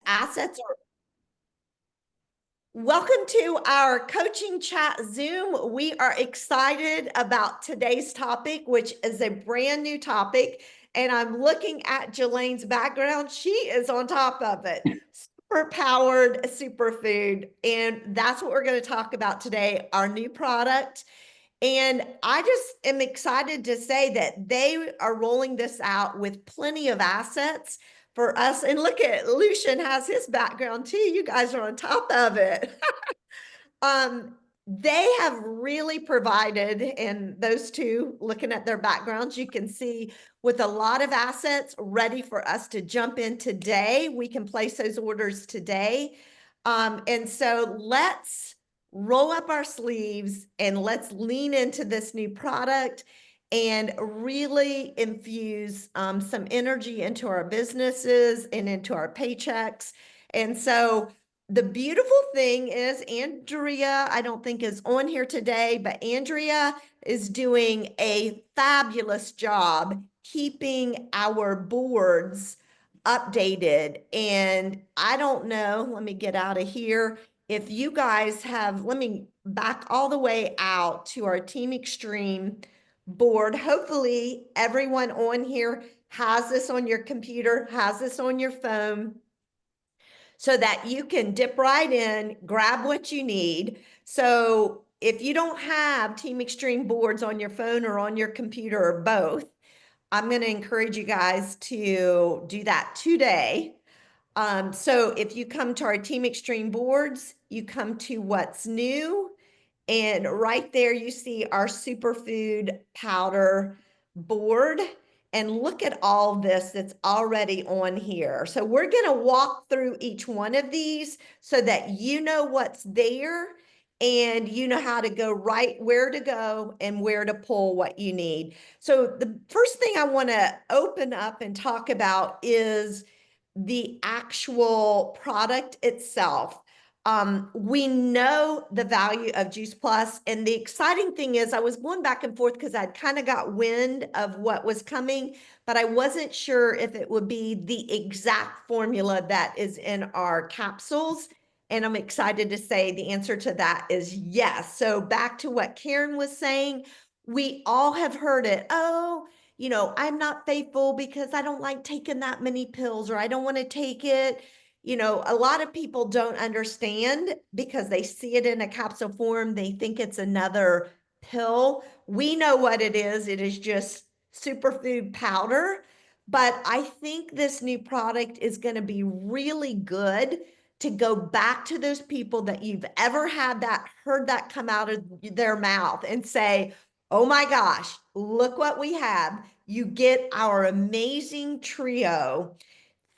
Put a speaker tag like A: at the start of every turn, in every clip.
A: assets are welcome to our coaching chat Zoom. We are excited about today's topic, which is a brand new topic. And I'm looking at Jelane's background. She is on top of it. Super powered superfood. And that's what we're going to talk about today, our new product. And I just am excited to say that they are rolling this out with plenty of assets for us. And look at Lucian has his background too. You guys are on top of it. um, they have really provided, and those two, looking at their backgrounds, you can see with a lot of assets ready for us to jump in today. We can place those orders today. And so let's roll up our sleeves and let's lean into this new product and really infuse some energy into our businesses and into our paychecks. And so the beautiful thing is Andrea, I don't think is on here today, but Andrea is doing a fabulous job keeping our boards updated. And I don't know, let me get out of here. If you guys have, let me back all the way out to our Team Extreme board. Hopefully everyone on here has this on your computer, has this on your phone, so that you can dip right in, grab what you need. So if you don't have Team Extreme boards on your phone or on your computer or both, I'm going to encourage you guys to do that today. So if you come to our Team Extreme boards, you come to what's new, and right there you see our superfood powder board. And look at all this that's already on here. So we're going to walk through each one of these so that you know what's there and you know how to go right where to go and where to pull what you need. So the first thing I want to open up and talk about is the actual product itself. We know the value of Juice Plus, and the exciting thing is I was going back and forth because I'd kind of got wind of what was coming, but I wasn't sure if it would be the exact formula that is in our capsules. And I'm excited to say the answer to that is yes. So back to what Karen was saying, we all have heard it. Oh, I'm not faithful because I don't like taking that many pills, or I don't want to take it. A lot of people don't understand because they see it in a capsule form. They think it's another pill. We know what it is. It is just superfood powder. But I think this new product is going to be really good to go back to those people that you've ever heard that come out of their mouth and say, oh my gosh, look what we have. You get our amazing trio,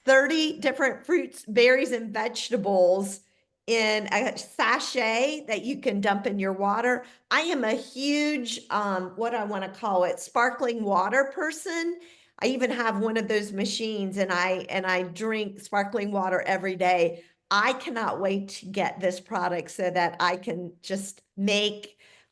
A: 30 different fruits, berries, and vegetables in a sachet that you can dump in your water. I am a huge, what I want to call it, sparkling water person. I even have one of those machines, and I drink sparkling water every day. I cannot wait to get this product so that I can just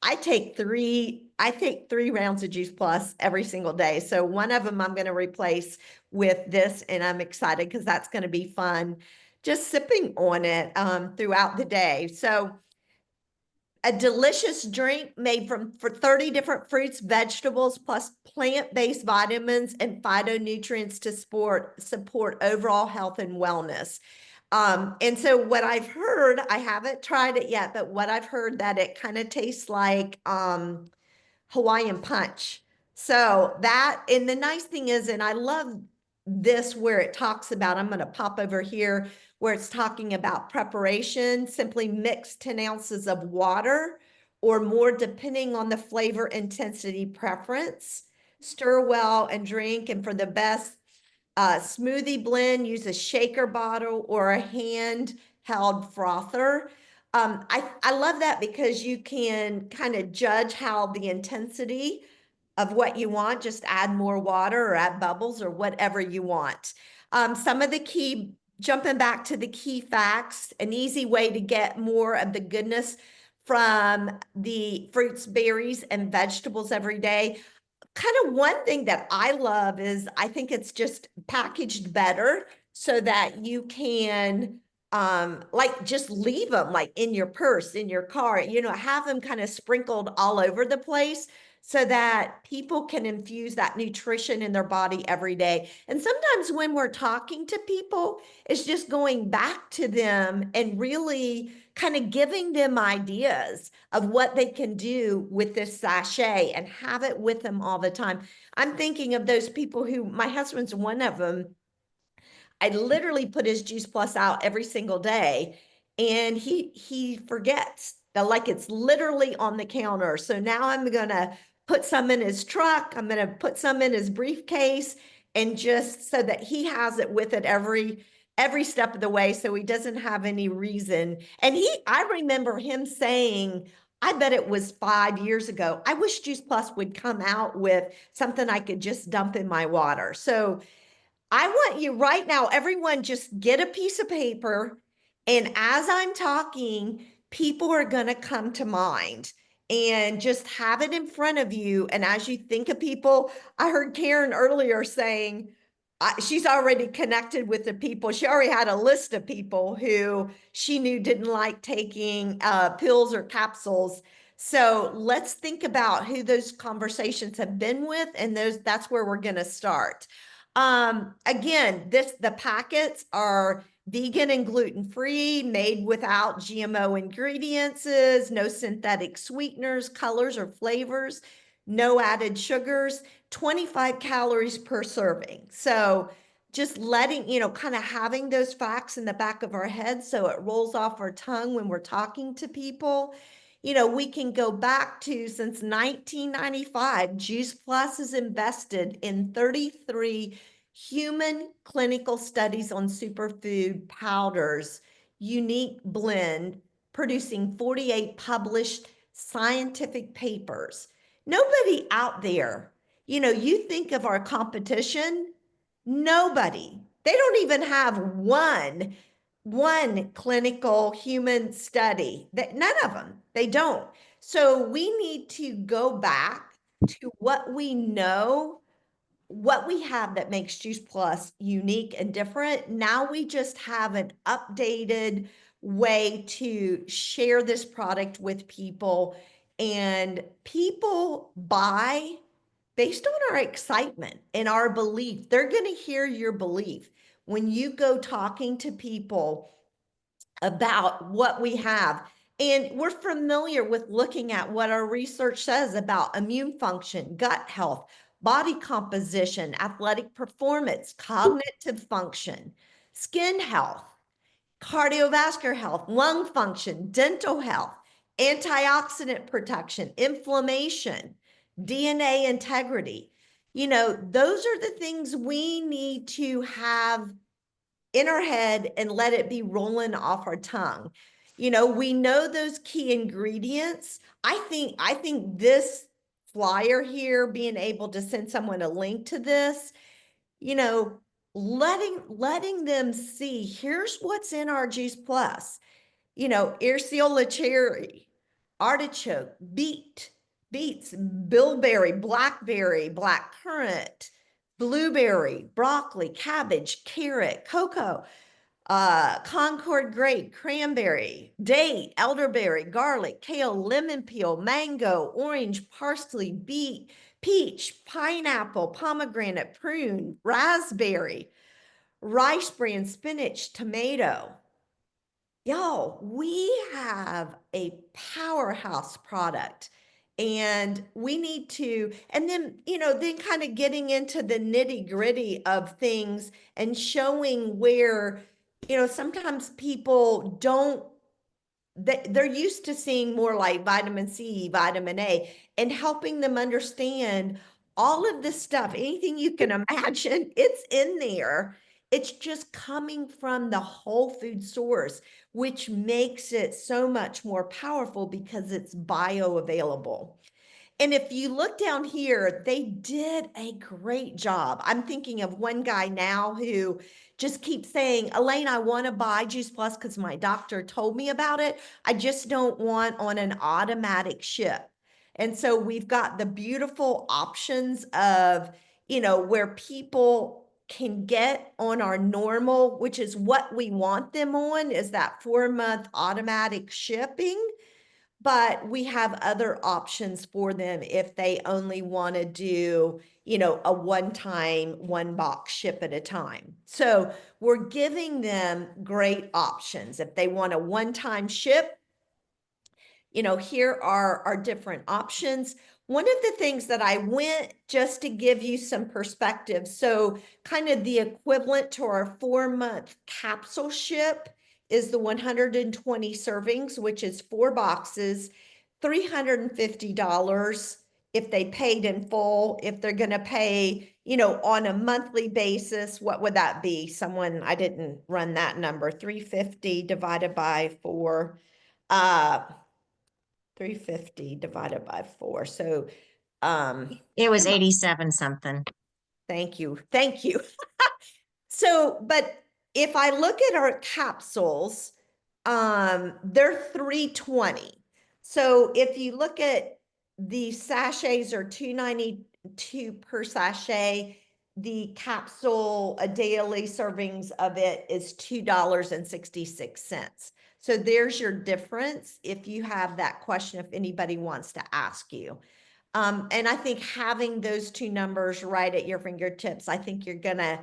A: I take three rounds of Juice Plus every single day. So one of them I'm going to replace with this, and I'm excited because that's going to be fun just sipping on it throughout the day. So a delicious drink made for 30 different fruits, vegetables, plus plant-based vitamins and phytonutrients to support overall health and wellness. And so what I've heard, I haven't tried it yet, but what I've heard that it kind of tastes like Hawaiian punch. So that, and the nice thing is, and I love this where it talks about, I'm going to pop over here where it's talking about preparation. Simply mix 10 ounces of water or more depending on the flavor intensity preference. Stir well and drink. And for the best smoothie blend, use a shaker bottle or a handheld frother. I love that because you can kind of judge how the intensity of what you want, just add more water or add bubbles or whatever you want. Some of the key, jumping back to the key facts, an easy way to get more of the goodness from the fruits, berries, and vegetables every day. Kind of one thing that I love is I think it's just packaged better. so that you can like just leave them like in your purse, in your car, have them kind of sprinkled all over the place so that people can infuse that nutrition in their body every day. And sometimes when we're talking to people, it's just going back to them and really kind of giving them ideas of what they can do with this sachet and have it with them all the time. I'm thinking of those people who, my husband's one of them. I literally put his Juice Plus out every single day, and he forgets. Like it's literally on the counter. So now I'm gonna put some in his truck. I'm gonna put some in his briefcase, and just so that he has it with it every step of the way, so he doesn't have any reason. And I remember him saying, I bet it was 5 years ago, I wish Juice Plus would come out with something I could just dump in my water. So I want you right now, everyone, just get a piece of paper. And as I'm talking, people are going to come to mind, and just have it in front of you. And as you think of people, I heard Karen earlier saying she's already connected with the people. She already had a list of people who she knew didn't like taking pills or capsules. So let's think about who those conversations have been with, and that's where we're going to start. Again, the packets are vegan and gluten-free, made without GMO ingredients, no synthetic sweeteners, colors, or flavors, no added sugars, 25 calories per serving. So just letting, kind of having those facts in the back of our head so it rolls off our tongue when we're talking to people. We can go back to, since 1995, Juice Plus has invested in 33 human clinical studies on superfood powders, unique blend, producing 48 published scientific papers. Nobody out there, you think of our competition, nobody. They don't even have one clinical human study. That none of them. They don't. So we need to go back to what we know, what we have that makes Juice Plus unique and different. Now we just have an updated way to share this product with people, and people buy based on our excitement and our belief. They're going to hear your belief when you go talking to people about what we have. And we're familiar with looking at what our research says about immune function, gut health, body composition, athletic performance, cognitive function, skin health, cardiovascular health, lung function, dental health, antioxidant protection, inflammation, DNA integrity. Those are the things we need to have in our head and let it be rolling off our tongue. We know those key ingredients. I think this flyer here, being able to send someone a link to this, you know, letting them see, here's what's in our Juice Plus. Earseola cherry, artichoke, beets, bilberry, blackberry, black currant, blueberry, broccoli, cabbage, carrot, cocoa, Concord grape, cranberry, date, elderberry, garlic, kale, lemon peel, mango, orange, parsley, beet, peach, pineapple, pomegranate, prune, raspberry, rice bran, spinach, tomato. Y'all, we have a powerhouse product, and we need to, and then kind of getting into the nitty gritty of things and showing where, sometimes people don't, they're used to seeing more like vitamin C, vitamin A, and helping them understand all of this stuff, anything you can imagine, it's in there. It's just coming from the whole food source, which makes it so much more powerful because it's bioavailable. And if you look down here, they did a great job. I'm thinking of one guy now who just keeps saying, Elaine, I want to buy Juice Plus because my doctor told me about it. I just don't want on an automatic ship. And so we've got the beautiful options of, where people can get on our normal, which is what we want them on, is that 4-month automatic shipping. But we have other options for them if they only want to do, a one-time, one box ship at a time. So we're giving them great options. If they want a one-time ship, here are our different options. One of the things that I went just to give you some perspective, so kind of the equivalent to our 4-month capsule ship is the 120 servings, which is 4 boxes, $350 if they paid in full. If they're going to pay, on a monthly basis, what would that be? I didn't run that number. 350 divided by 4. 350 divided by 4. So,
B: It was 87 something.
A: thank you. Thank you. So, but if I look at our capsules, they're 320. So if you look at the sachets are 292 per sachet, the capsule, a daily servings of it is $2.66. So there's your difference if you have that question, if anybody wants to ask you. And I think having those two numbers right at your fingertips, I think you're gonna,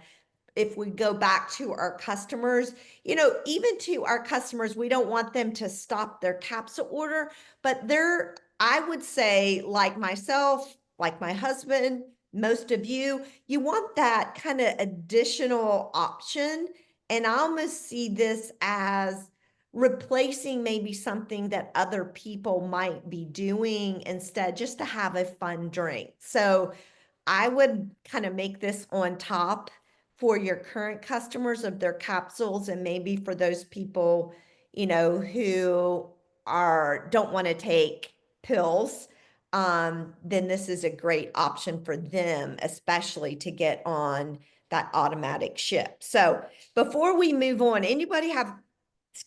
A: if we go back to our customers, even to our customers, we don't want them to stop their capsule order, but I would say, like myself, like my husband, most of you want that kind of additional option. And I almost see this as replacing maybe something that other people might be doing instead, just to have a fun drink. So I would kind of make this on top for your current customers of their capsules, and maybe for those people, who don't want to take pills, then this is a great option for them, especially to get on that automatic ship. So before we move on, anybody have,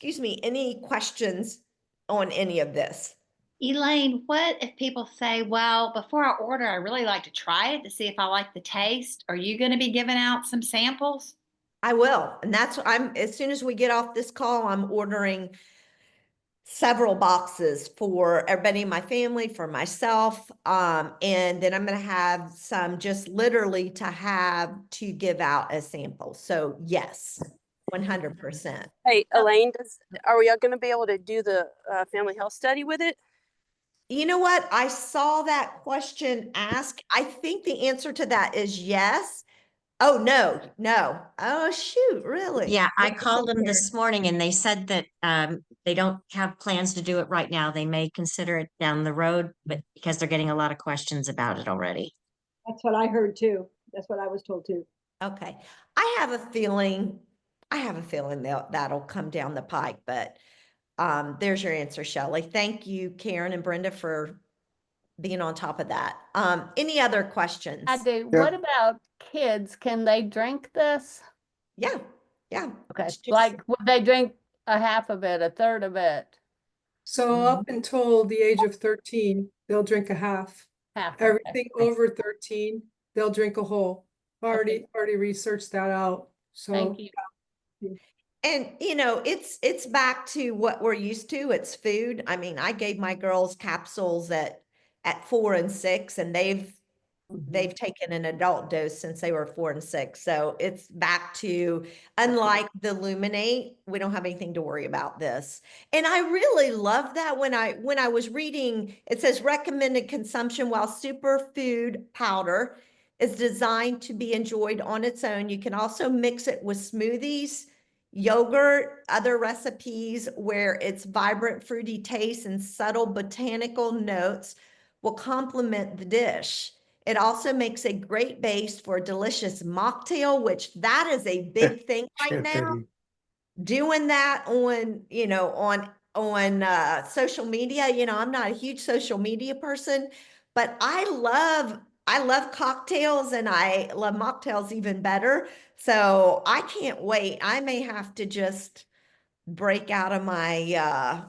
A: any questions on any of this?
C: Elaine, what if people say, well, before I order, I really like to try it to see if I like the taste? Are you going to be giving out some samples?
A: I will. And as soon as we get off this call, I'm ordering several boxes for everybody in my family, for myself. And then I'm going to have some just literally to give out as samples. So yes, 100%.
D: Hey, Elaine, are we going to be able to do the family health study with it?
A: You know what? I saw that question asked. I think the answer to that is yes. Oh, no. Oh, shoot, really?
B: Yeah, I called them this morning and they said that they don't have plans to do it right now. They may consider it down the road, but because they're getting a lot of questions about it already.
E: That's what I heard too. That's what I was told too.
A: Okay. I have a feeling that'll come down the pike, but there's your answer, Shelley. Thank you, Karen and Brenda, for being on top of that. Any other questions?
F: I do. What about kids? Can they drink this?
A: Yeah.
F: Okay. Like, would they drink a half of it, a third of it?
G: So up until the age of 13, they'll drink a half.
F: Half.
G: Everything over 13, they'll drink a whole. Already researched that out. So
F: Thank you.
A: And it's back to what we're used to. It's food. I mean, I gave my girls capsules at 4 and 6, and they've taken an adult dose since they were 4 and 6. So it's back to, unlike the Luminate, we don't have anything to worry about this. And I really love that when I was reading, it says recommended consumption, while superfood powder is designed to be enjoyed on its own. You can also mix it with smoothies, yogurt, other recipes where its vibrant fruity taste and subtle botanical notes will complement the dish. It also makes a great base for a delicious mocktail, which that is a big thing right now. Doing that on social media, I'm not a huge social media person, but I love cocktails, and I love mocktails even better. So I can't wait. I may have to just break out of my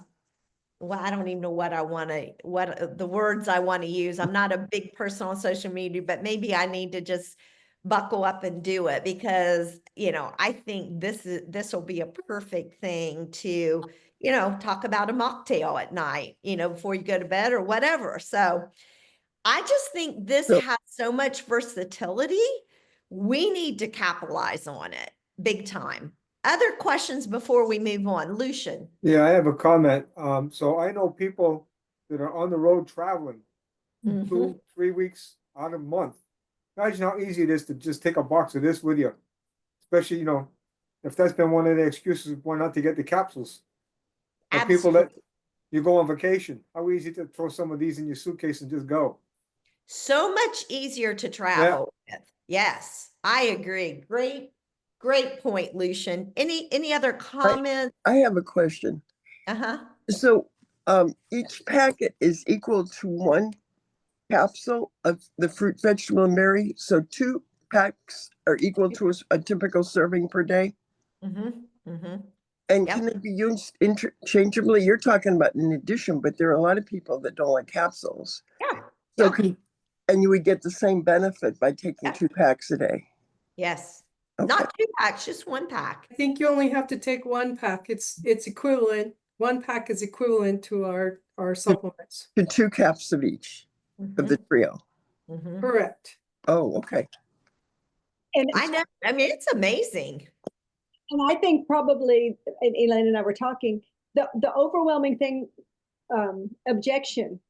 A: well, I don't even know what the words I want to use. I'm not a big person on social media, but maybe I need to just buckle up and do it because, I think this will be a perfect thing to, talk about a mocktail at night, before you go to bed or whatever. So I just think this
H: So-
A: has so much versatility. We need to capitalize on it big time. Other questions before we move on? Lucian.
I: Yeah, I have a comment. So I know people that are on the road traveling
A: Mhm.
I: 2, 3 weeks out of a month. Imagine how easy it is to just take a box of this with you. Especially, if that's been one of the excuses why not to get the capsules. Or people that
A: Absolutely.
I: you go on vacation, how easy to throw some of these in your suitcase and just go.
A: So much easier to travel with. Yes, I agree. Great point, Lucian. Any other comments?
H: I have a question.
A: Uh-huh.
H: So, each packet is equal to one capsule of the fruit, vegetable, and berry. So 2 packs are equal to a typical serving per day.
A: Mm-hmm. Mm-hmm.
H: And
A: Yep.
H: can it be used interchangeably? You're talking about in addition, but there are a lot of people that don't like capsules.
A: Yeah.
H: So
A: Yeah.
H: and you would get the same benefit by taking
A: Yeah.
H: 2 packs a day.
A: Yes.
H: Okay.
A: Not 2 packs, just 1 pack.
G: I think you only have to take 1 pack. It's equivalent. 1 pack is equivalent to our supplements.
H: To 2 caps of each of the trio.
A: Mhm.
G: Correct.
H: Oh, okay.
E: And
A: I know. I mean, it's amazing.
E: And I think probably, and Elaine and I were talking, the overwhelming thing, objection,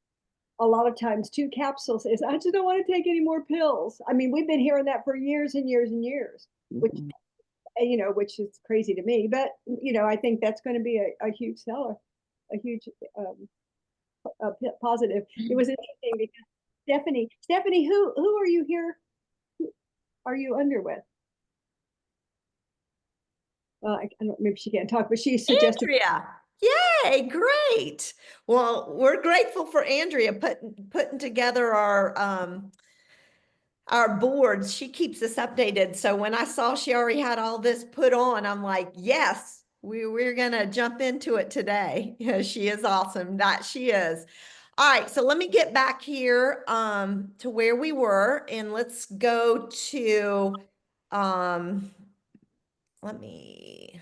E: a lot of times to capsules is, I just don't want to take any more pills. I mean, we've been hearing that for years and years and years, which, which is crazy to me. But, I think that's going to be a huge seller, a huge positive. It was interesting because Stephanie, who are you here? Who are you under with? I don't, maybe she can't talk, but she suggested.
A: Andrea. Yay, great. Well, we're grateful for Andrea putting together our boards. She keeps us updated. So when I saw she already had all this put on, I'm like, yes, we're gonna jump into it today. Yeah, she is awesome. That she is. All right, so let me get back here to where we were, and let's go to let me,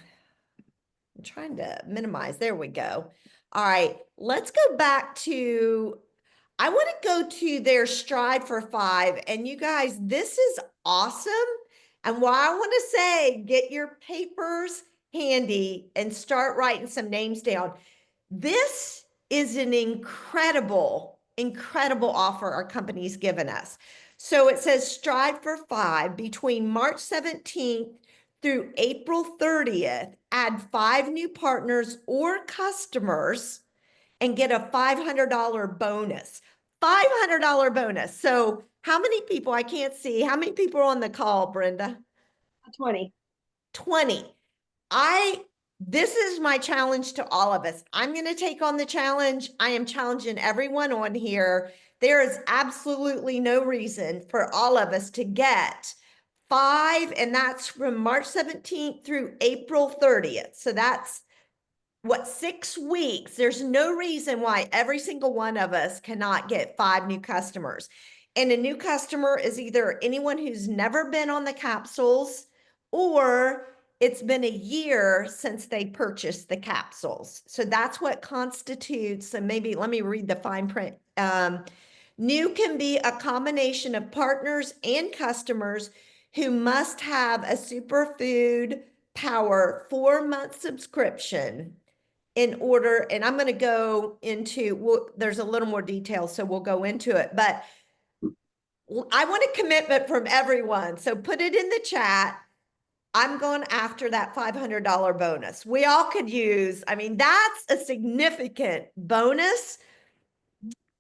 A: I'm trying to minimize. There we go. All right, let's go back to, I want to go to their Strive for 5. And you guys, this is awesome. And why I want to say, get your papers handy and start writing some names down. This is an incredible offer our company's given us. So it says Strive for 5 between March 17th through April 30th, add 5 new partners or customers and get a $500 bonus. $500 bonus. So how many people, I can't see, how many people are on the call, Brenda?
E: 20.
A: 20. This is my challenge to all of us. I'm going to take on the challenge. I am challenging everyone on here. There is absolutely no reason for all of us to get 5, and that's from March 17th through April 30th. So that's what, 6 weeks. There's no reason why every single one of us cannot get 5 new customers. And a new customer is either anyone who's never been on the capsules, or it's been a year since they purchased the capsules. So that's what constitutes, and maybe let me read the fine print. New can be a combination of partners and customers who must have a Superfood Power 4-month subscription in order, and I'm going to go into, well, there's a little more detail, so we'll go into it, but I want a commitment from everyone. So put it in the chat. I'm going after that $500 bonus. We all could use, I mean, that's a significant bonus.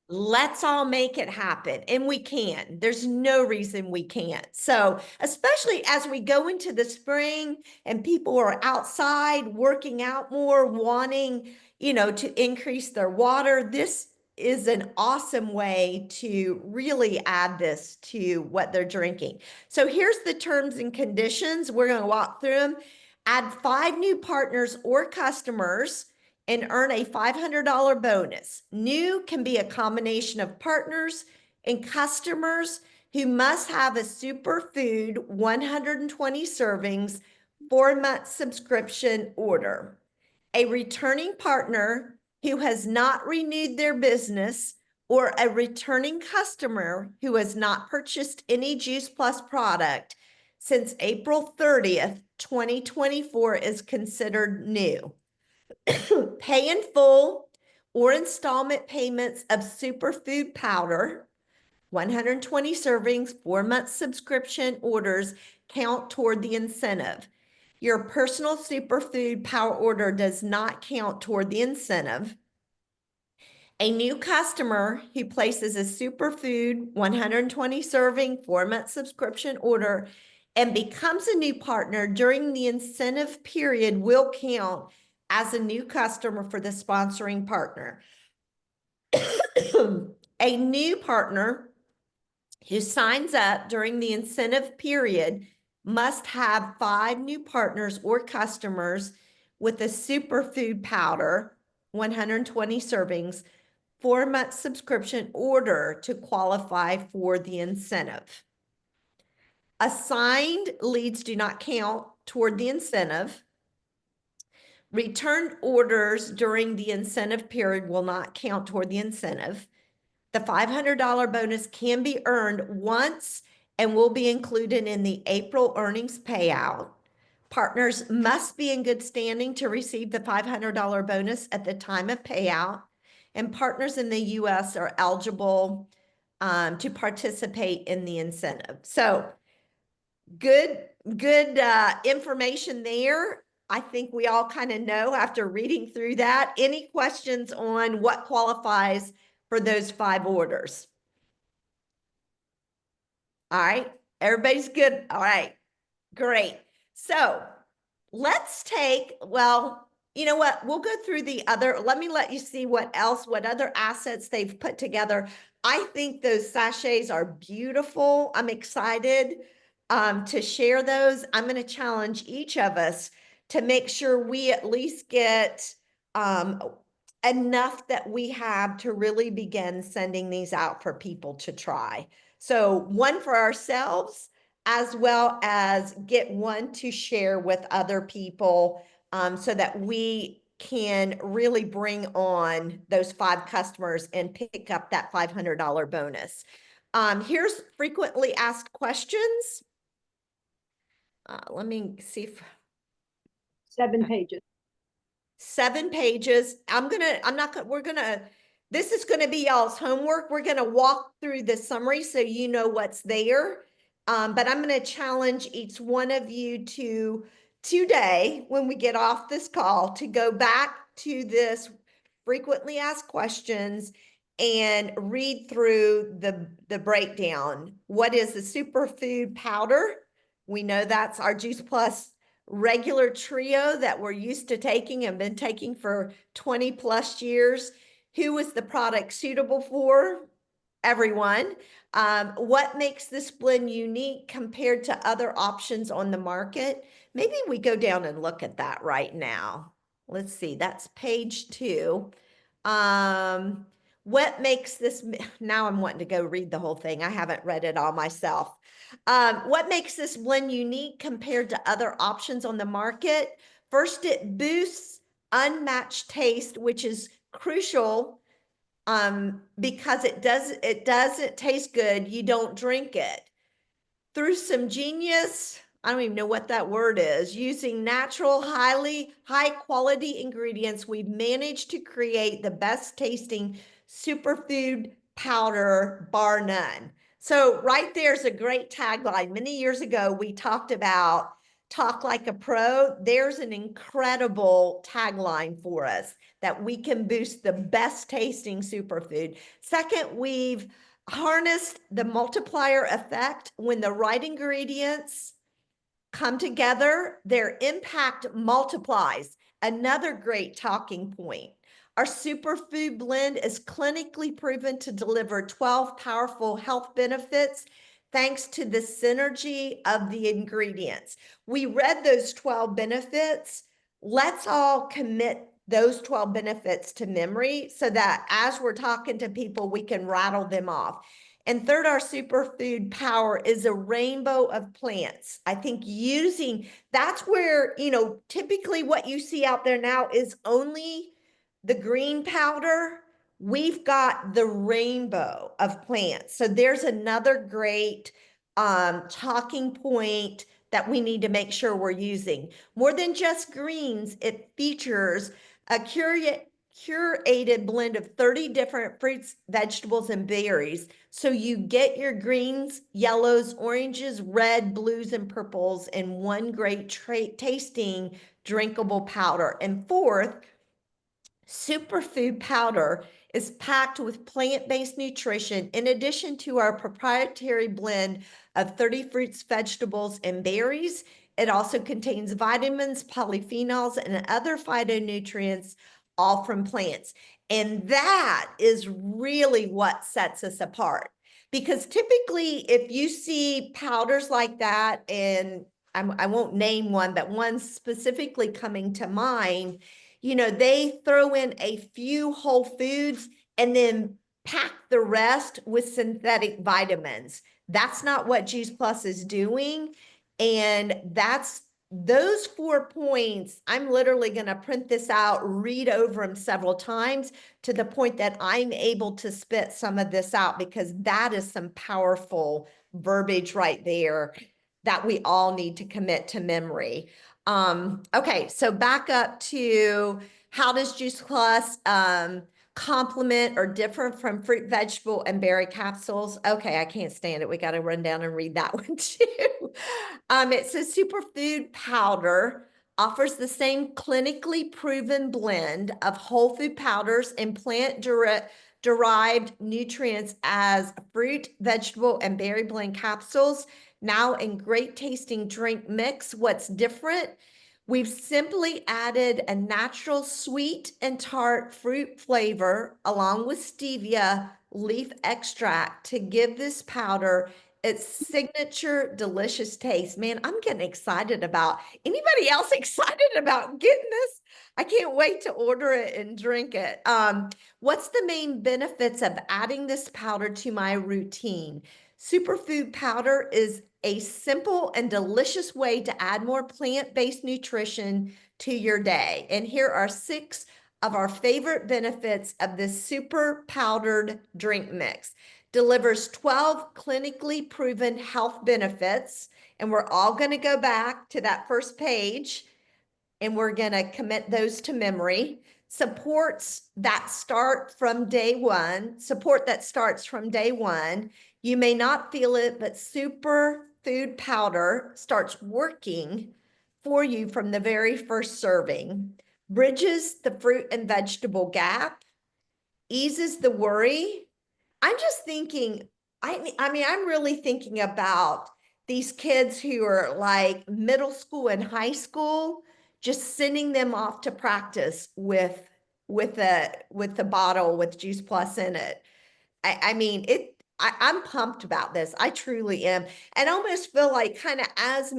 A: Let's all make it happen. And we can. There's no reason we can't. So, especially as we go into the spring and people are outside working out more, wanting, to increase their water, this is an awesome way to really add this to what they're drinking. So here's the terms and conditions. We're going to walk through them. Add 5 new partners or customers and earn a $500 bonus. New can be a combination of partners and customers who must have a Superfood 120 servings 4-month subscription order. A returning partner who has not renewed their business or a returning customer who has not purchased any Juice Plus product since April 30th, 2024 is considered new. Pay in full or installment payments of Superfood powder, 120 servings, 4-month subscription orders count toward the incentive. Your personal Superfood power order does not count toward the incentive. A new customer who places a Superfood 120 serving 4-month subscription order and becomes a new partner during the incentive period will count as a new customer for the sponsoring partner. A new partner who signs up during the incentive period must have 5 new partners or customers with a Superfood powder, 120 servings, 4-month subscription order to qualify for the incentive. Assigned leads do not count toward the incentive. Returned orders during the incentive period will not count toward the incentive. The $500 bonus can be earned once and will be included in the April earnings payout. Partners must be in good standing to receive the $500 bonus at the time of payout, and partners in the U.S. are eligible to participate in the incentive. So good information there. I think we all kind of know after reading through that. Any questions on what qualifies for those 5 orders? All right, everybody's good. All right, great. So let's take, well, you know what? We'll go through the other, let me let you see what other assets they've put together. I think those sachets are beautiful. I'm excited to share those. I'm going to challenge each of us to make sure we at least get enough that we have to really begin sending these out for people to try. So one for ourselves, as well as get one to share with other people so that we can really bring on those 5 customers and pick up that $500 bonus. Here's frequently asked questions. Let me see if
E: 7 pages.
A: 7 pages. This is gonna be y'all's homework. We're gonna walk through the summary so you know what's there. But I'm gonna challenge each one of you to today, when we get off this call, to go back to this frequently asked questions and read through the breakdown. What is the Superfood powder? We know that's our Juice Plus regular trio that we're used to taking and been taking for 20 plus years. Who is the product suitable for? Everyone. What makes this blend unique compared to other options on the market? Maybe we go down and look at that right now. Let's see, that's page 2. What makes this, now I'm wanting to go read the whole thing. I haven't read it all myself. What makes this blend unique compared to other options on the market? First, it boosts unmatched taste, which is crucial because it doesn't taste good. You don't drink it. Through some genius, I don't even know what that word is, using natural, high quality ingredients, we've managed to create the best tasting superfood powder, bar none. So right there's a great tagline. Many years ago, we talked about talk like a pro. There's an incredible tagline for us that we can boost the best tasting superfood. Second, we've harnessed the multiplier effect. When the right ingredients come together, their impact multiplies. Another great talking point. Our superfood blend is clinically proven to deliver 12 powerful health benefits thanks to the synergy of the ingredients. We read those 12 benefits. Let's all commit those 12 benefits to memory so that as we're talking to people, we can rattle them off. And third, our superfood power is a rainbow of plants. I think that's where, typically what you see out there now is only the green powder. We've got the rainbow of plants. So there's another great talking point that we need to make sure we're using. More than just greens, it features a curated blend of 30 different fruits, vegetables, and berries. So you get your greens, yellows, oranges, red, blues, and purples in one great tasting drinkable powder. And fourth, Superfood powder is packed with plant-based nutrition in addition to our proprietary blend of 30 fruits, vegetables, and berries. It also contains vitamins, polyphenols, and other phytonutrients, all from plants. And that is really what sets us apart. Because typically, if you see powders like that, and I won't name one, but one specifically coming to mind, they throw in a few whole foods and then pack the rest with synthetic vitamins. That's not what Juice Plus is doing. And those 4 points. I'm literally going to print this out, read over them several times to the point that I'm able to spit some of this out, because that is some powerful verbiage right there that we all need to commit to memory. Okay, so back up to how does Juice Plus complement or differ from fruit, vegetable, and berry capsules? Okay, I can't stand it. We got to run down and read that one too. It says superfood powder offers the same clinically proven blend of whole food powders and plant-derived nutrients as fruit, vegetable, and berry blend capsules, now in great tasting drink mix. What's different? We've simply added a natural sweet and tart fruit flavor along with stevia leaf extract to give this powder its signature delicious taste. Man, I'm getting excited about. Anybody else excited about getting this? I can't wait to order it and drink it. What's the main benefits of adding this powder to my routine? Superfood powder is a simple and delicious way to add more plant-based nutrition to your day. And here are 6 of our favorite benefits of this super powdered drink mix. Delivers 12 clinically proven health benefits. And we're all going to go back to that first page and we're going to commit those to memory. Support that starts from day one. You may not feel it, but superfood powder starts working for you from the very first serving. Bridges the fruit and vegetable gap. Eases the worry. I'm just thinking, I mean, I'm really thinking about these kids who are like middle school and high school, just sending them off to practice with the bottle with Juice Plus in it. I mean, I'm pumped about this. I truly am. And I almost feel like kind of as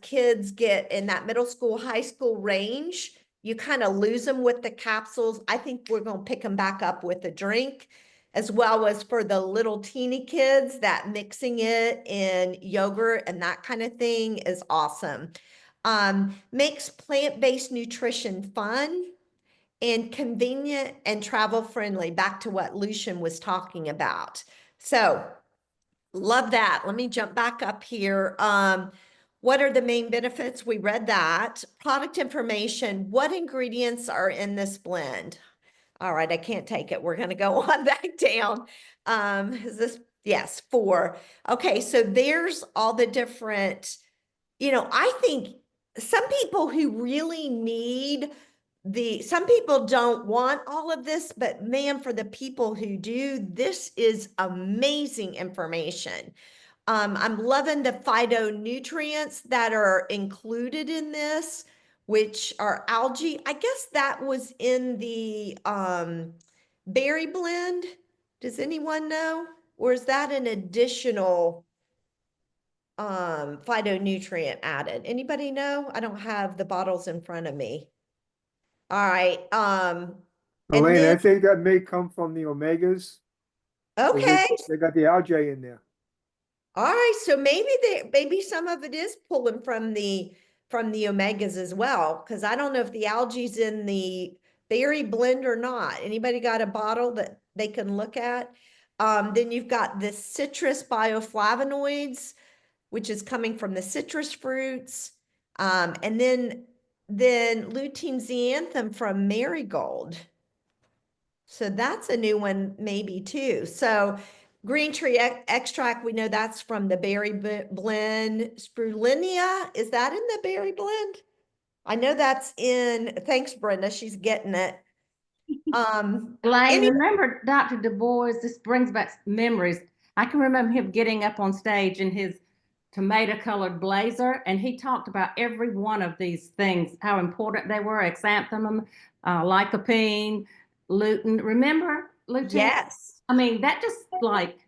A: kids get in that middle school, high school range, you kind of lose them with the capsules. I think we're going to pick them back up with a drink, as well as for the little teeny kids, that mixing it in yogurt and that kind of thing is awesome. Makes plant-based nutrition fun and convenient and travel friendly, back to what Lucian was talking about. So love that. Let me jump back up here. What are the main benefits? We read that. Product information. What ingredients are in this blend? All right, I can't take it. We're going to go on back down. Is this? Yes, 4. Okay, so there's all the different, I think some people who really need some people don't want all of this, but man, for the people who do, this is amazing information. I'm loving the phytonutrients that are included in this, which are algae. I guess that was in the berry blend. Does anyone know? Or is that an additional phytonutrient added? Anybody know? I don't have the bottles in front of me. All right. And
I: Elaine, I
A: then,
I: think that may come from the omegas.
A: Okay.
I: They got the algae in there.
A: All right, so maybe some of it is pulling from the omegas as well, because I don't know if the algae's in the berry blend or not. Anybody got a bottle that they can look at? Then you've got the citrus bioflavonoids, which is coming from the citrus fruits. And then lutein zeaxanthin from marigold. So that's a new one maybe too. So green tree extract, we know that's from the berry blend. Sprulinia, is that in the berry blend? I know that's in, thanks Brenda, she's getting it.
J: Like,
A: Any,
J: remember Dr. Du Bois, this brings back memories. I can remember him getting up on stage in his tomato colored blazer, and he talked about every one of these things, how important they were: xanthan, lycopene, lutein. Remember lutein?
A: yes.
J: I mean, that just like.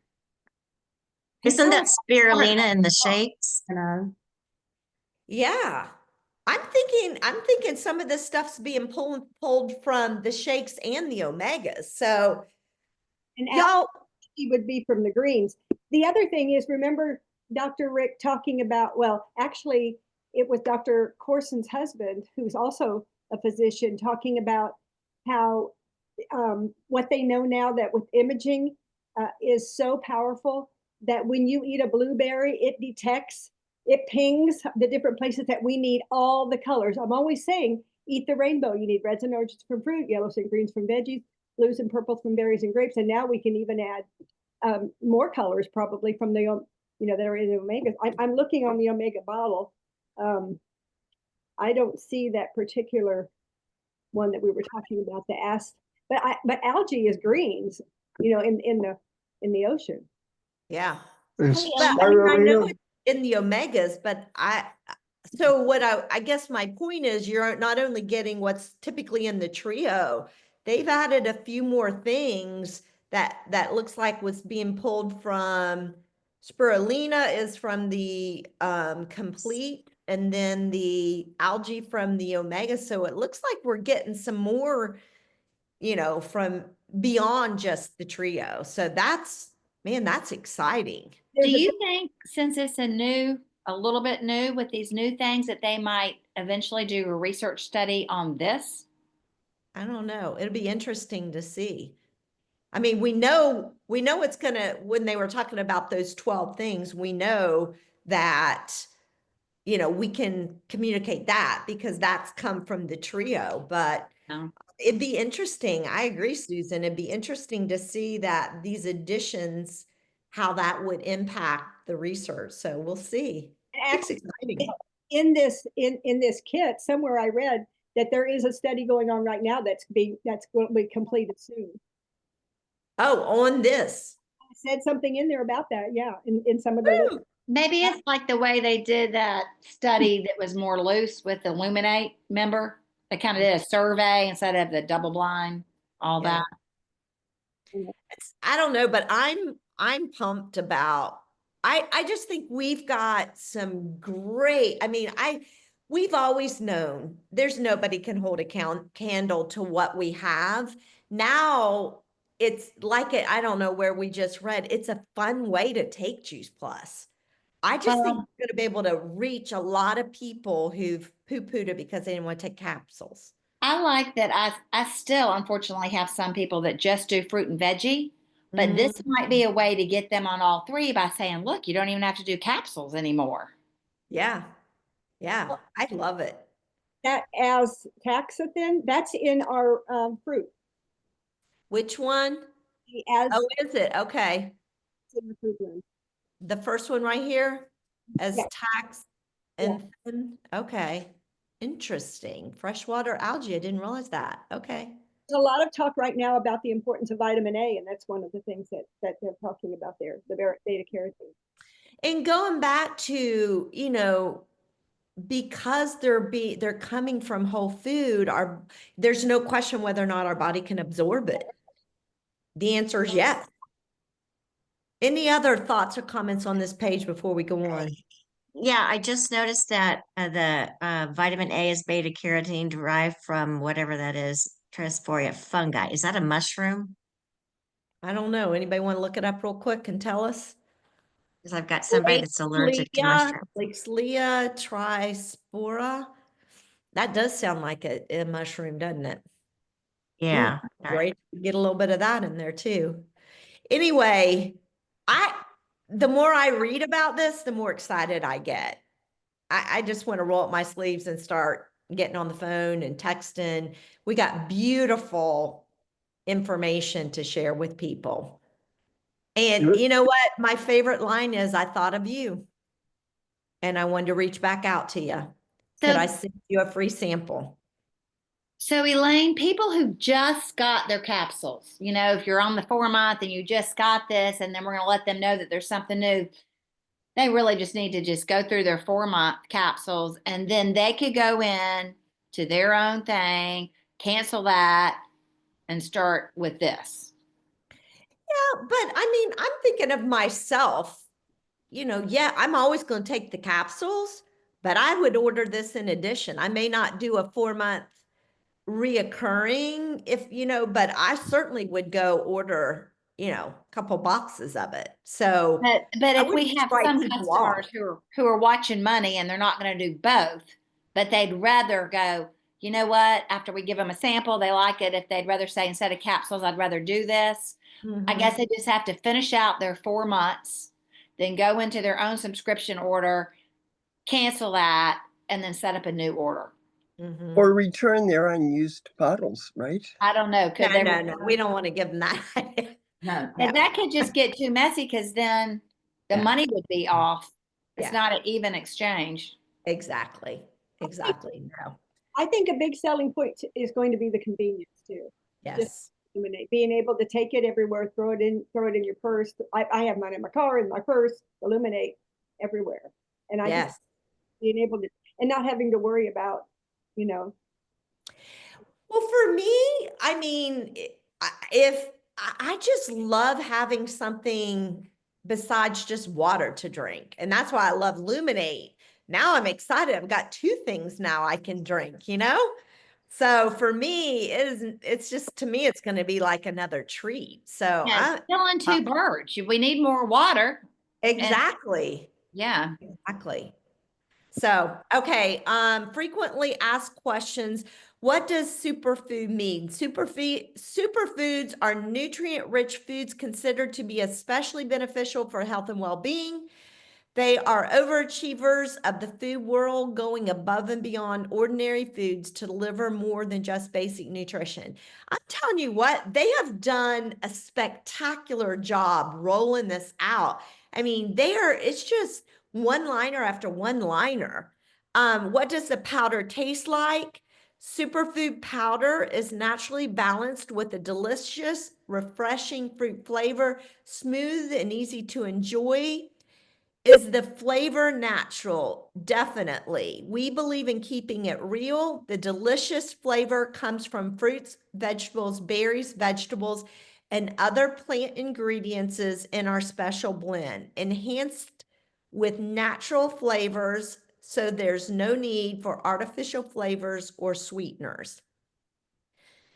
B: Isn't that spirulina in the shakes?
J: You know.
A: Yeah. I'm thinking some of this stuff's being pulled from the shakes and the omegas. So
E: And
A: y'all,
E: algae would be from the greens. The other thing is, remember Dr. Rick talking about, well, actually, it was Dr. Corson's husband, who's also a physician, talking about how what they know now that with imaging is so powerful that when you eat a blueberry, it detects, it pings the different places that we need all the colors. I'm always saying, eat the rainbow. You need reds and oranges from fruit, yellows and greens from veggies, blues and purples from berries and grapes. And now we can even add more colors probably from the, that are in the omegas. I'm looking on the omega bottle. I don't see that particular one that we were talking about, the but algae is greens, in the ocean.
A: yeah.
I: And
A: Well, I mean, I know
I: spirulina,
A: it's in the omegas, but so what I guess my point is you're not only getting what's typically in the trio, they've added a few more things that looks like was being pulled from spirulina is from the complete, and then the algae from the omega. So it looks like we're getting some more, from beyond just the trio. So man, that's exciting.
C: Do you think since it's a little bit new with these new things that they might eventually do a research study on this?
A: I don't know. It'll be interesting to see. I mean, we know it's gonna, when they were talking about those 12 things, we know that, we can communicate that because that's come from the trio, but
C: No.
A: it'd be interesting. I agree, Susan. It'd be interesting to see that these additions, how that would impact the research. So we'll see. It's exciting.
E: In this kit, somewhere I read that there is a study going on right now that's going to be completed soon.
A: Oh, on this.
E: I said something in there about that, yeah, in some of the.
C: Maybe it's like the way they did that study that was more loose with Illuminate, remember? They kind of did a survey instead of the double blind, all
A: Yeah.
C: that.
A: I don't know, but I'm pumped about, I just think we've got some great, I mean, we've always known there's nobody can hold a candle to what we have. Now it's like I don't know where we just read, it's a fun way to take Juice Plus. I just think we're going to be able to reach a lot of people who've poo-pooed it because they didn't want to take capsules.
C: I like that I still unfortunately have some people that just do fruit and veggie, but this might be a way to get them on all three by saying, look, you don't even have to do capsules anymore.
A: Yeah. Yeah. I love it.
E: That as taxanthin, that's in our fruit.
A: Which one?
E: As
A: Oh, is it? Okay.
E: in the fruit blend.
A: The first one right here as
E: Yeah.
A: tax and thin. Okay. Interesting. Freshwater algae. I didn't realize that. Okay.
E: There's a lot of talk right now about the importance of vitamin A, and that's one of the things that they're talking about there, the beta carotene.
A: And going back to, because they're coming from whole food, there's no question whether or not our body can absorb it. The answer is yes. Any other thoughts or comments on this page before we go on?
B: Yeah, I just noticed that the vitamin A is beta carotene derived from whatever that is, Trisphoria fungi. Is that a mushroom?
A: I don't know. Anybody want to look it up real quick and tell us?
B: Because I've got somebody that's allergic to mushrooms.
A: Lexlia trispora. That does sound like a mushroom, doesn't it?
B: Yeah.
A: Great. Get a little bit of that in there too. Anyway, the more I read about this, the more excited I get. I just want to roll up my sleeves and start getting on the phone and texting. We got beautiful information to share with people. And you know what? My favorite line is, I thought of you. And I wanted to reach back out to you. Could I send you a free sample?
C: So Elaine, people who just got their capsules, you know, if you're on the 4-month and you just got this, and then we're going to let them know that there's something new, they really just need to just go through their 4-month capsules, and then they could go in to their own thing, cancel that, and start with this.
A: Yeah, but I mean, I'm thinking of myself, you know, yeah, I'm always going to take the capsules, but I would order this in addition. I may not do a 4-month reoccurring if, you know, but I certainly would go order, you know, a couple boxes of it. So,
C: but
A: I
C: if we
A: wouldn't
C: have
A: write
C: some
A: people off.
C: customers who are watching money and they're not going to do both, but they'd rather go, you know what, after we give them a sample, they like it. If they'd rather say, instead of capsules, I'd rather do this. I guess they just have to finish out their 4 months, then go into their own subscription order, cancel that, and then set up a new order.
H: Or return their unused bottles, right?
C: I don't know. Could
A: No,
C: they?
A: no, we don't want to give them that.
C: No. And that could just get too messy, because then the money would be off. It's not an even exchange.
A: Exactly. Exactly. No.
E: I think a big selling point is going to be the convenience too.
A: Yes.
E: Just being able to take it everywhere, throw it in your purse. I have mine in my car, in my purse, illuminate everywhere. And I just being able to, and not having to worry about, you know.
A: Well, for me, I mean, if I just love having something besides just water to drink. And that's why I love Luminate. Now I'm excited. I've got 2 things now I can drink, you know? So for me, it's just, to me, it's going to be like another treat. So
C: Yeah, killing 2 birds. We need more water.
A: Exactly.
C: Yeah.
A: Exactly. So, okay. Frequently asked questions. What does superfood mean? Superfoods are nutrient-rich foods considered to be especially beneficial for health and well-being. They are overachievers of the food world, going above and beyond ordinary foods to deliver more than just basic nutrition. I'm telling you what, they have done a spectacular job rolling this out. I mean, it's just one-liner after one-liner. What does the powder taste like? Superfood powder is naturally balanced with a delicious, refreshing fruit flavor, smooth and easy to enjoy. Is the flavor natural? Definitely. We believe in keeping it real. The delicious flavor comes from fruits, vegetables, berries, vegetables, and other plant ingredients in our special blend, enhanced with natural flavors, so there's no need for artificial flavors or sweeteners.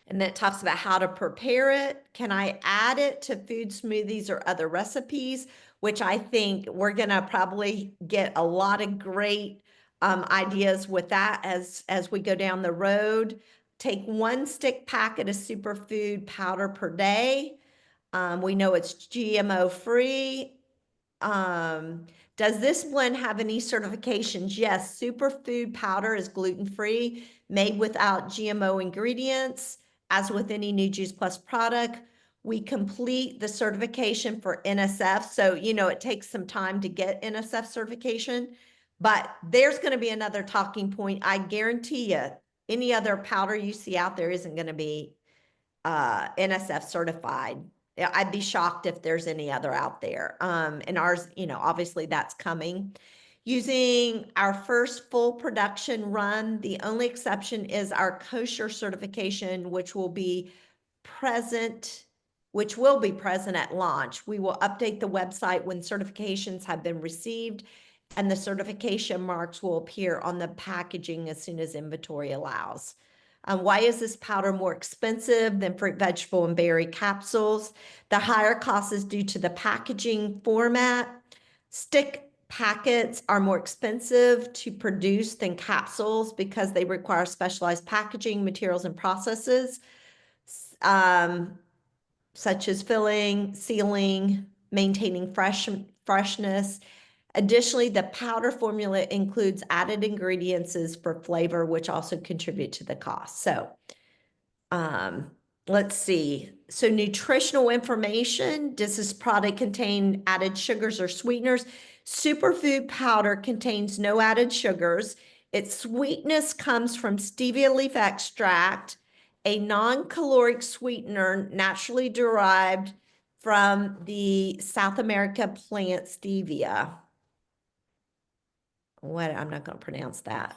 A: And then it talks about how to prepare it. Can I add it to food smoothies or other recipes? Which I think we're going to probably get a lot of great ideas with that as we go down the road. Take 1 stick packet of superfood powder per day. We know it's GMO free. Does this blend have any certifications? Yes, superfood powder is gluten-free, made without GMO ingredients. As with any New Juice Plus product, we complete the certification for NSF. So, you know, it takes some time to get NSF certification, but there's going to be another talking point. I guarantee you, any other powder you see out there isn't going to be NSF certified. I'd be shocked if there's any other out there. And ours, you know, obviously that's coming. Using our first full production run, the only exception is our kosher certification, which will be present at launch. We will update the website when certifications have been received, and the certification marks will appear on the packaging as soon as inventory allows. Why is this powder more expensive than fruit, vegetable, and berry capsules? The higher cost is due to the packaging format. Stick packets are more expensive to produce than capsules because they require specialized packaging materials and processes, such as filling, sealing, maintaining freshness. Additionally, the powder formula includes added ingredients for flavor, which also contribute to the cost. So, let's see. So nutritional information, does this product contain added sugars or sweeteners? Superfood powder contains no added sugars. Its sweetness comes from stevia leaf extract, a non-caloric sweetener naturally derived from the South America plant stevia. I'm not going to pronounce that.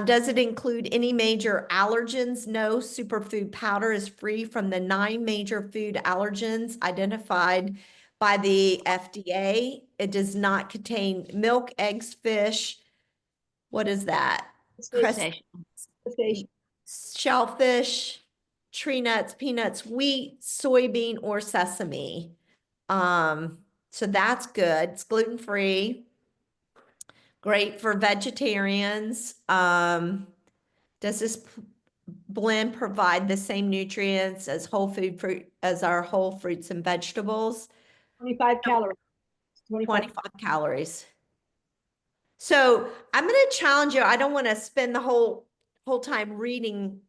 A: Does it include any major allergens? No, superfood powder is free from the 9 major food allergens identified by the FDA. It does not contain milk, eggs, fish. What is that?
C: Crustacean.
A: Shellfish, tree nuts, peanuts, wheat, soybean, or sesame. So that's good. It's gluten-free. Great for vegetarians. Does this blend provide the same nutrients as our whole fruits and vegetables?
E: 25 calories.
A: 25 calories. So I'm going to challenge you. I don't want to spend the whole time reading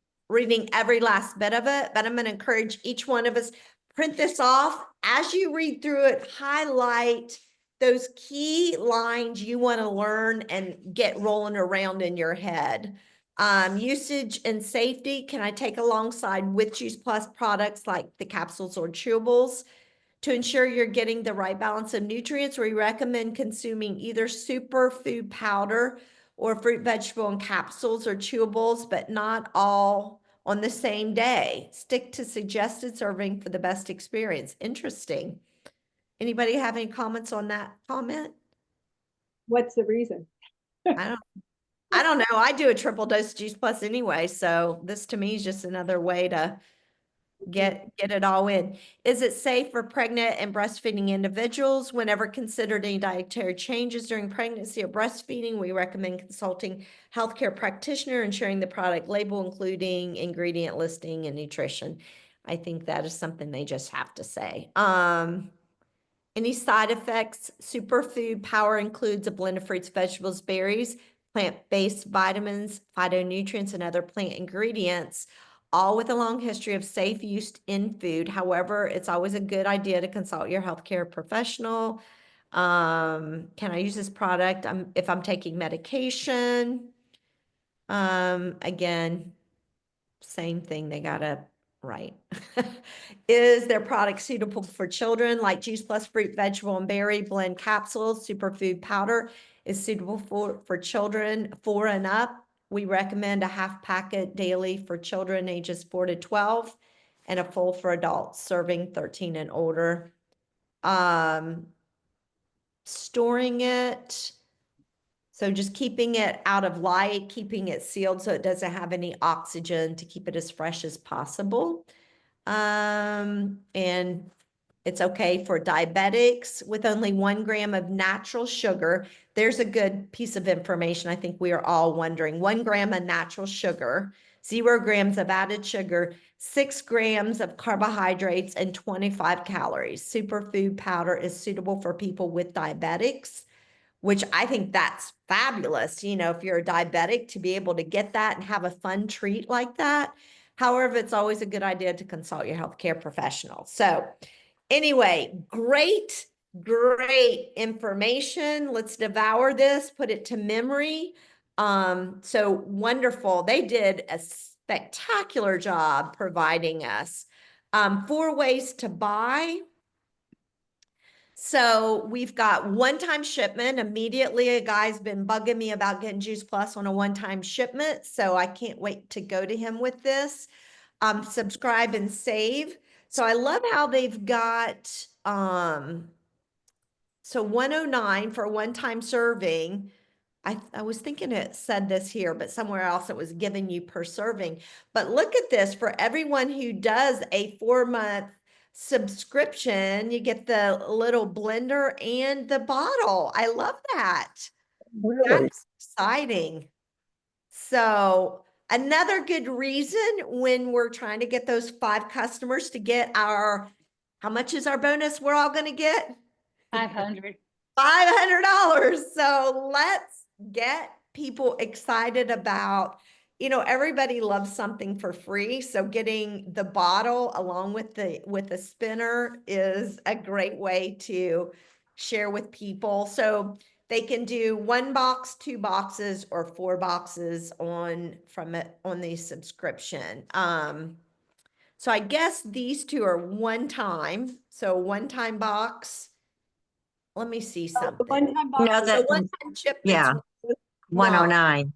A: every last bit of it, but I'm going to encourage each one of us, print this off. As you read through it, highlight those key lines you want to learn and get rolling around in your head. Usage and safety, can I take alongside with Juice Plus products like the capsules or chewables? To ensure you're getting the right balance of nutrients, we recommend consuming either superfood powder or fruit, vegetable, and capsules or chewables, but not all on the same day. Stick to suggested serving for the best experience. Interesting. Anybody have any comments on that comment?
E: What's the reason?
A: I don't know. I do a triple dose Juice Plus anyway, so this to me is just another way to get it all in. Is it safe for pregnant and breastfeeding individuals? Whenever considered any dietary changes during pregnancy or breastfeeding, we recommend consulting healthcare practitioner and sharing the product label, including ingredient listing and nutrition. I think that is something they just have to say. Any side effects? Superfood power includes a blend of fruits, vegetables, berries, plant-based vitamins, phytonutrients, and other plant ingredients, all with a long history of safe use in food. However, it's always a good idea to consult your healthcare professional. Can I use this product if I'm taking medication? Again, same thing, they gotta write. Is their product suitable for children? Like Juice Plus fruit, vegetable, and berry blend capsules, superfood powder is suitable for children 4 and up. We recommend a half packet daily for children ages 4 to 12 and a full for adults serving 13 and older. Storing it, so just keeping it out of light, keeping it sealed so it doesn't have any oxygen to keep it as fresh as possible. And it's okay for diabetics with only 1 gram of natural sugar. There's a good piece of information I think we are all wondering. 1 gram of natural sugar, 0 grams of added sugar, 6 grams of carbohydrates, and 25 calories. Superfood powder is suitable for people with diabetics, which I think that's fabulous. You know, if you're a diabetic, to be able to get that and have a fun treat like that. However, it's always a good idea to consult your healthcare professional. So anyway, great information. Let's devour this, put it to memory. So wonderful. They did a spectacular job providing us 4 ways to buy. So we've got one-time shipment. Immediately, a guy's been bugging me about getting Juice Plus on a one-time shipment. So I can't wait to go to him with this. Subscribe and save. So I love how they've got, so $109 for a one-time serving. I was thinking it said this here, but somewhere else it was giving you per serving. But look at this, for everyone who does a 4-month subscription, you get the little blender and the bottle. I love that.
H: Really?
A: That's exciting. So another good reason when we're trying to get those 5 customers to get our, how much is our bonus we're all gonna get?
C: 500.
A: $500. So let's get people excited about, everybody loves something for free. So getting the bottle along with the spinner is a great way to share with people. So they can do 1 box, 2 boxes, or 4 boxes on the subscription. So I guess these 2 are one time. So one-time box. Let me see
E: The
A: something.
E: one-time box.
B: No,
A: The
B: that,
A: one-time shipments.
B: yeah,
A: No.
B: 109.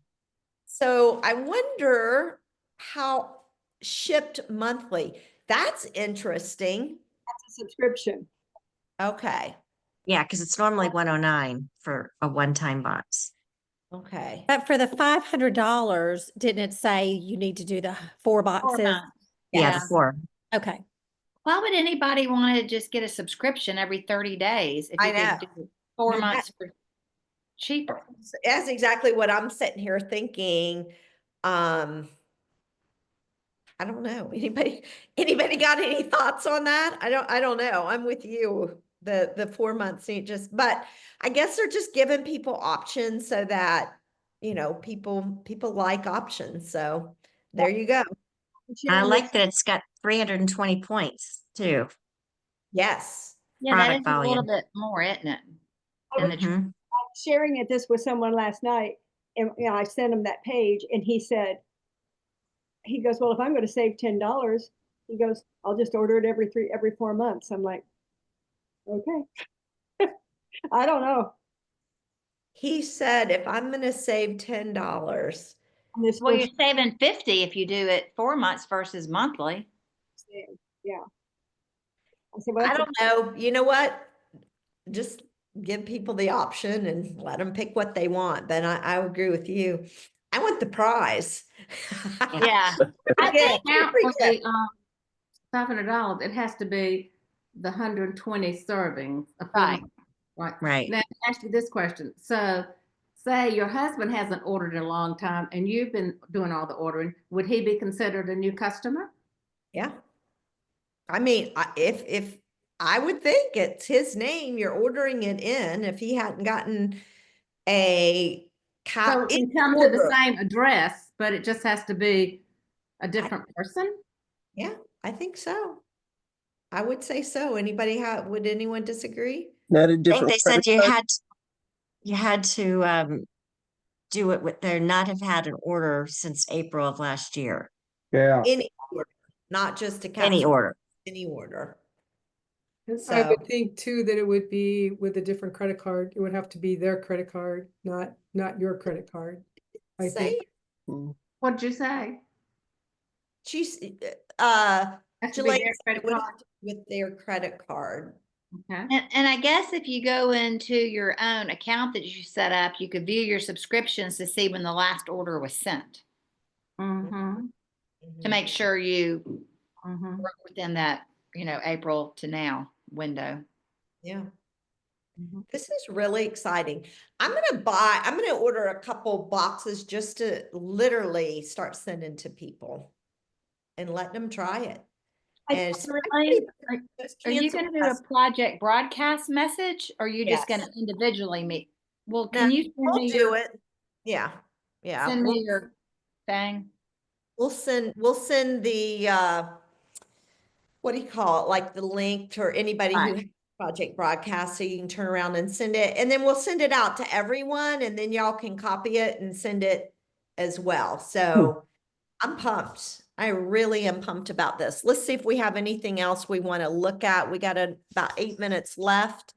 A: So I wonder how shipped monthly. That's interesting.
E: That's a subscription.
A: Okay.
B: Yeah, because it's normally 109 for a one-time box.
A: Okay.
K: But for the $500, didn't it say you need to do the 4
C: 4
K: boxes?
C: months.
B: Yeah,
C: Yeah.
B: the 4.
K: Okay.
C: Why would anybody want to just get a subscription every 30 days if
A: I
C: you could
A: know.
C: do 4
A: No,
C: months for cheaper?
A: That's exactly what I'm sitting here thinking. I don't know. Anybody got any thoughts on that? I don't know. I'm with you. The 4 months but I guess they're just giving people options so that, people like options. So there you go.
B: I like that it's got 320 points too.
A: Yes.
C: Yeah, that is
B: Product
C: a little
B: volume.
C: bit more, isn't it?
E: I
C: And
E: was
C: the
B: Mhm.
E: sharing this with someone last night, and I sent him that page, and he goes, well, if I'm going to save $10, he goes, I'll just order it every 4 months. I'm like, okay. I don't know.
A: He said, if I'm going to save $10,
E: On this
C: well, you're
E: first
C: saving 50 if you do it 4 months versus monthly.
E: thing. Yeah. I said, well,
A: I
E: that's
A: don't know. You know what? Just give people the option and let them pick what they want. But I agree with you. I want the prize.
C: Yeah.
J: I
A: Yeah,
J: think now
A: free
J: for
A: gift.
J: the $500, it has to be the 120 servings. A full
C: Right.
J: month, right.
B: Right.
J: Now, ask you this question. So, say your husband hasn't ordered in a long time and you've been doing all the ordering, would he be considered a new customer?
A: Yeah. I mean, if I would think it's his name, you're ordering it in. If he hadn't gotten a
J: So it can come to the same address, but it just has to be a different person?
A: Yeah, I think so. I would say so. Would anyone disagree?
H: Not a
B: I think
H: different
B: they said
H: credit
B: you had to do it with, they're not have had an order since April of last year.
I: Yeah.
A: Any order, not just a
B: Any
A: capsule,
B: order.
A: any order.
G: And I
A: So,
G: would think too that it would be with a different credit card. It would have to be their credit card, not your credit card. I think.
H: card.
J: What'd you say?
A: she's,
J: Has to be
A: Jelaine
J: their
A: said
J: credit
A: it would
J: card.
A: have to be with their credit card.
J: Okay.
C: And I guess if you go into your own account that you set up, you could view your subscriptions to see when the last order was sent
J: Mm-hmm.
C: to make sure you
J: Mm-hmm.
C: work within that, April to now window.
A: Yeah.
J: Mm-hmm.
A: This is really exciting. I'm gonna order a couple boxes just to literally start sending to people and let them try it. And
C: Elaine,
A: those
C: Are you
A: cancel
C: going to do a
A: customers-
C: project broadcast message or are you just going
A: Yes.
C: to individually meet? Well,
A: No,
C: can you send
A: we'll
C: me
A: do
C: your,
A: it. Yeah. Yeah.
C: send me your thing?
A: We'll send the what do you call it? Like the link to anybody who
C: Right.
A: has project broadcast, so you can turn around and send it. And then we'll send it out to everyone and then y'all can copy it and send it as well. So I'm pumped. I really am pumped about this. Let's see if we have anything else we want to look at. We got about 8 minutes left.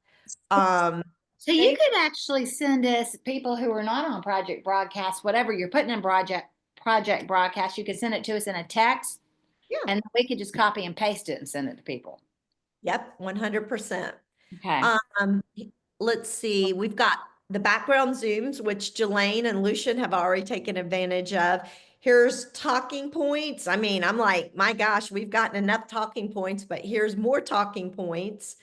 C: So you could actually send us people who are not on project broadcast, whatever you're putting in project broadcast, you could send it to us in a text.
A: Yeah.
C: And we could just copy and paste it and send it to people.
A: Yep, 100%.
C: Okay.
A: Let's see, we've got the background zooms, which Jelaine and Lucian have already taken advantage of. Here's talking points. I mean, I'm like, my gosh, we've gotten enough talking points, but here's more talking points.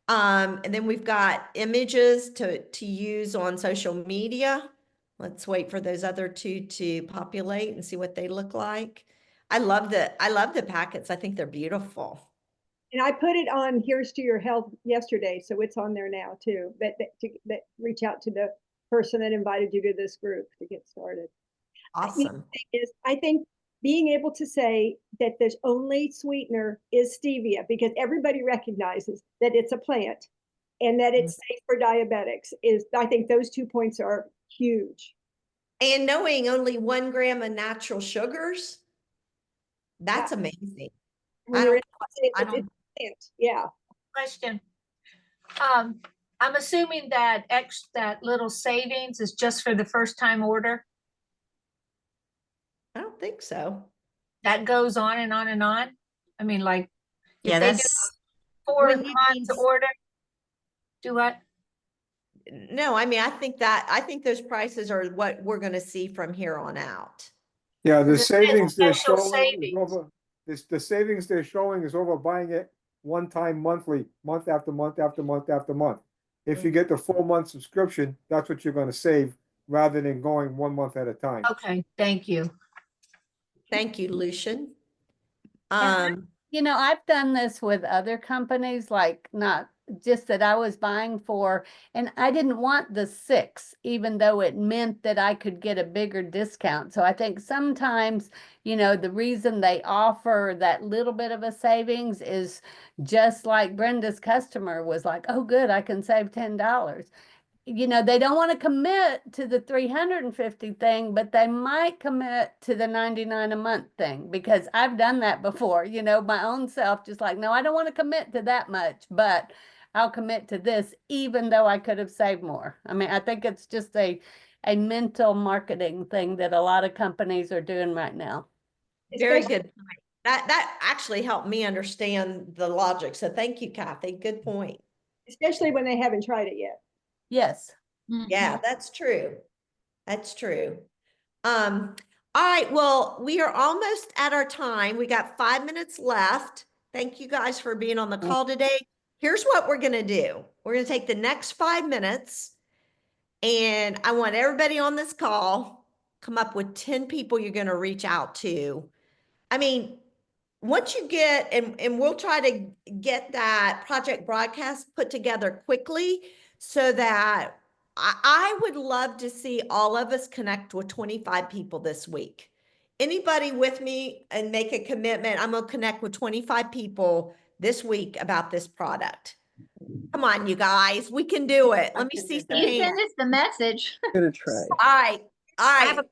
A: And then we've got images to use on social media. Let's wait for those other two to populate and see what they look like. I love the packets. I think they're beautiful.
E: And I put it on Here's to Your Health yesterday, so it's on there now too. That reach out to the person that invited you to this group to get started.
A: Awesome.
E: I think being able to say that there's only sweetener is stevia, because everybody recognizes that it's a plant and that it's safe for diabetics, is, I think those 2 points are huge.
A: And knowing only 1 gram of natural sugars, that's amazing.
E: I
A: I don't.
E: Yeah.
L: Question. I'm assuming that that little savings is just for the first time order.
A: I don't think so.
L: That goes on and on and on. I mean, like,
B: Yeah,
L: if they do
B: that's
L: 4
A: When you
L: months
A: mean-
L: order, do what?
A: No, I mean, I think those prices are what we're gonna see from here on out.
I: Yeah, the
L: Is it
I: savings they're
L: special
I: showing is
L: savings?
I: over, the savings they're showing is over buying it one time monthly, month after month after month after month. If you get the 4 month subscription, that's what you're gonna save rather than going 1 month at a time.
L: Okay, thank you.
A: Thank you, Lucian.
F: You know, I've done this with other companies, like not just that I was buying for, and I didn't want the 6, even though it meant that I could get a bigger discount. So I think sometimes, you know, the reason they offer that little bit of a savings is just like Brenda's customer was like, oh, good, I can save $10. You know, they don't want to commit to the 350 thing, but they might commit to the 99 a month thing, because I've done that before, you know, my own self, just like, no, I don't want to commit to that much, but I'll commit to this, even though I could have saved more. I mean, I think it's just a mental marketing thing that a lot of companies are doing right now.
A: Very good point. That actually helped me understand the logic. So thank you, Kathy. Good point.
E: Especially when they haven't tried it yet.
F: Yes.
A: Yeah, that's true. That's true. All right, well, we are almost at our time. We got 5 minutes left. Thank you guys for being on the call today. Here's what we're gonna do. We're gonna take the next 5 minutes, and I want everybody on this call come up with 10 people you're gonna reach out to. I mean, once you get, and we'll try to get that project broadcast put together quickly, so that I would love to see all of us connect with 25 people this week. Anybody with me and make a commitment? I'm gonna connect with 25 people this week about this product. Come on, you guys, we can do it. Let me see some
C: You
A: hands.
C: send us the message.
H: I'm gonna try.
A: All right, all
B: I
A: right.
B: have a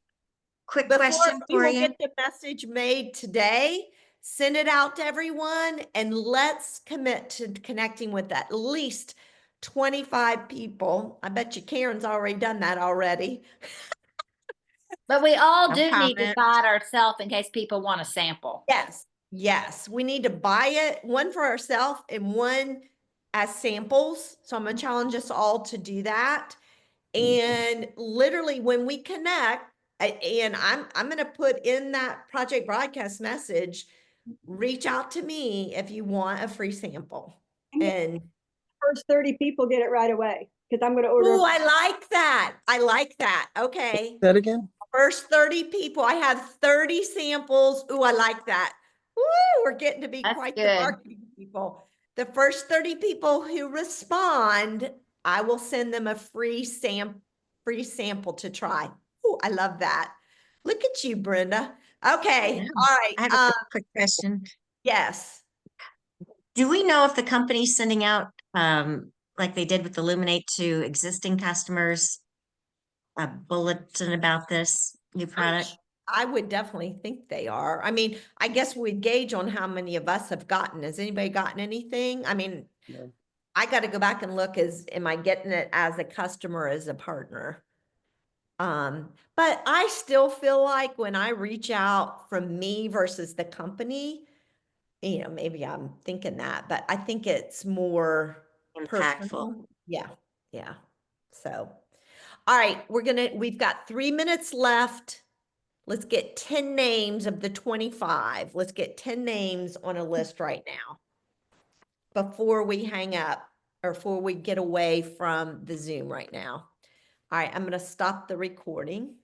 B: quick
A: Before
B: question
A: we
B: for
A: will
B: you.
A: get the message made today, send it out to everyone, and let's commit to connecting with at least 25 people. I bet you Karen's already done that already.
C: But we all
B: No
C: do need to
B: comment.
C: buy it ourselves in case people want a sample.
A: Yes, yes, we need to buy it, one for ourselves and one as samples. So I'm gonna challenge us all to do that. And literally when we connect, and I'm gonna put in that project broadcast message, reach out to me if you want a free sample. And
E: First 30 people get it right away, because I'm going to order.
A: oh, I like that. I like that. Okay.
H: That again?
A: First 30 people. I have 30 samples. Ooh, I like that. Woo, we're getting to be
C: That's
A: quite the
C: good.
A: marketing people. The first 30 people who respond, I will send them a free sample to try. Ooh, I love that. Look at you, Brenda. Okay.
B: Yeah.
A: All right.
B: I have a quick question.
A: Yes.
B: Do we know if the company's sending out, like they did with Illuminate, to existing customers, a bulletin about this new product?
A: I would definitely think they are. I mean, I guess we'd gauge on how many of us have gotten. Has anybody gotten anything? I mean,
H: No.
A: I got to go back and look, am I getting it as a customer, as a partner? But I still feel like when I reach out from me versus the company, you know, maybe I'm thinking that, but I think it's more
B: Impactful.
A: personal. Yeah. Yeah. So, All right, we've got 3 minutes left. Let's get 10 names of the 25. Let's get 10 names on a list right now before we hang up or before we get away from the Zoom right now. All right, I'm going to stop the recording.